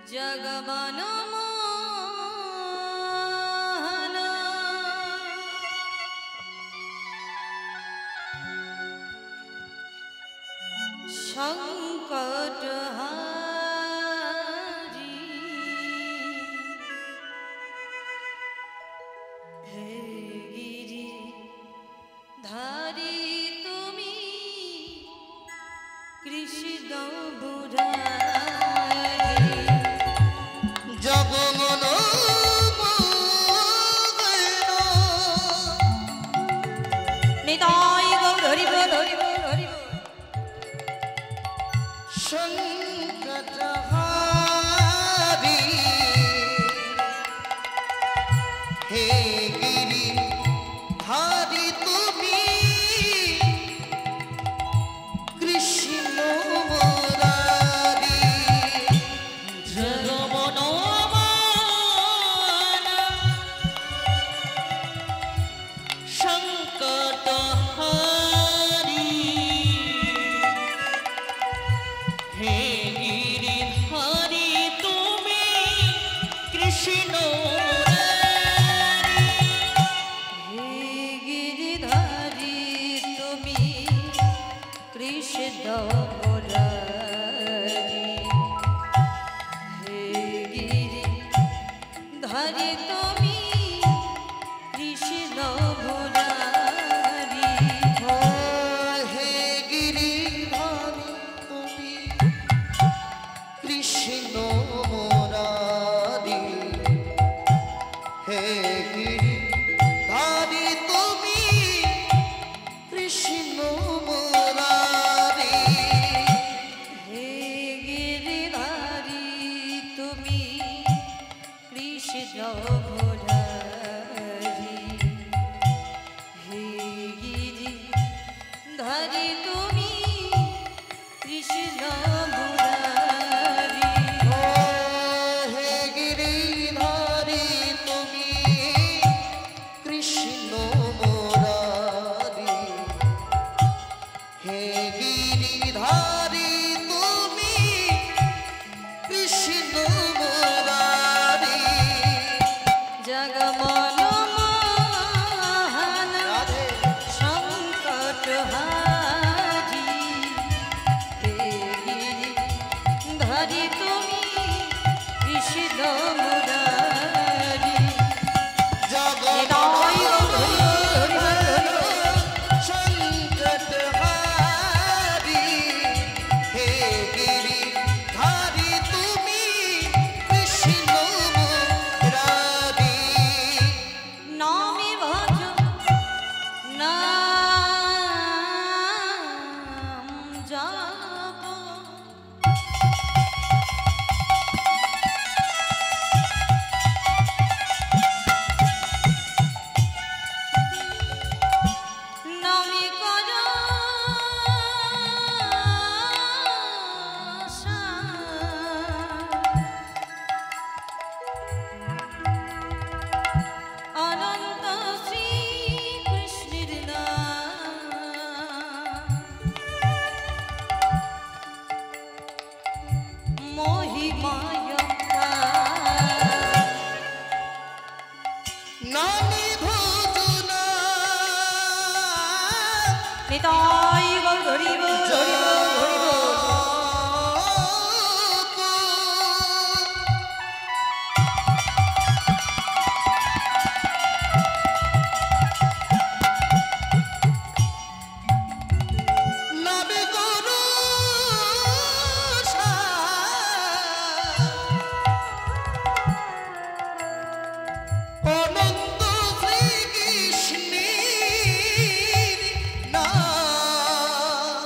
জগবন সংকট হারি হে গিরি ধারি তুমি কৃষ্ণ বুড়ারি জগমন নিতাই গৌর হরিব হরিব হরিব সংকট হারি হে গিরি ধারি তুমি কৃষ্ণ মুরারি জগমন সংকট হারি হে গিরিধারি তুমি কৃষ্ণ মুরারি হে গিরিধারি তুমি কৃষ্ণ মুরারি হে গিরিধারি তুমি কৃষ্ণ মুরারি হে গিরিধারি তুমি কৃষ্ণ মুরারি হে গিরিধারি তুমি কৃষ্ণ মুরারি হে গিরিধারি তুমি কৃষ্ণ মুরারি হে গিরিধারি তুমি কৃষ্ণ মুরারি হে গিরিধারি তুমি কৃষ্ণ মুরারি হে গিরিধারি তুমি কৃষ্ণ মুরারি জগমন মোহন রাধে সংকট হারি হে গিরিধারি তুমি কৃষ্ণ মুরারি নিতাই গৌর হরি হরি সংকট হারি হে গিরিধারি তুমি কৃষ্ণ মুরারি নামে ভজ নাম জপ নামে কর অনন্ত শ্রী কৃষ্ণের নাম মহিমায় নামি ভোজনা নিতাই গৌর হরিব হরিব হরিব নামি গরু অনন্ত শ্রীকৃষ্ণের নাম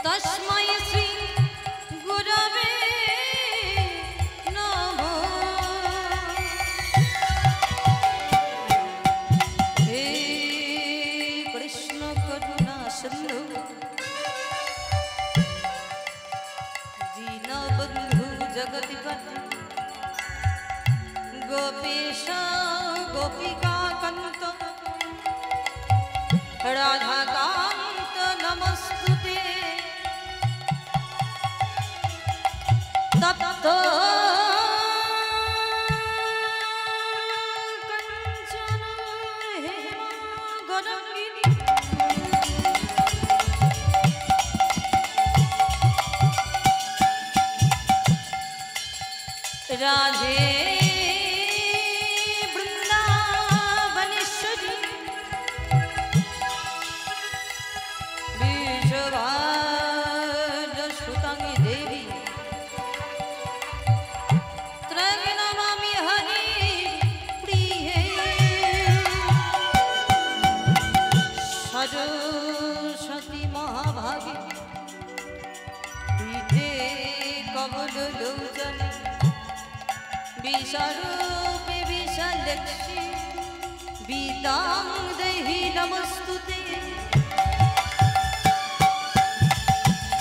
तस्मै श्री गुरवे नमः। हे कृष्ण करुणा सिंधु दीनबंधु जगत्पते गोपेश गोपिका कांत राधाकांत नमस्तुते। तप्त कंचन हेमागौरंगिनी राधे वृंदावनेश्वरी विश्वभानुसुतांगी देवी त्रयं नमामि हरि प्रिये। सरस्वती महाभागे पीठे कमललोचने विशारूपे विशालक्ष्मी वीतां देहि नमस्तुते।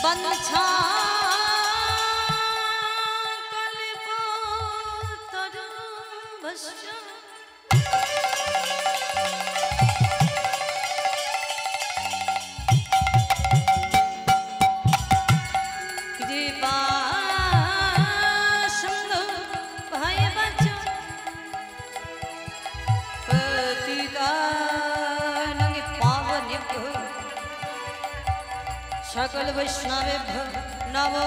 वंशा कल्पतरुभ्यश्च कृपा सिंधु भयवच पतितानां पावनेभ्यो सकल वैष्णवेभ्यो नमो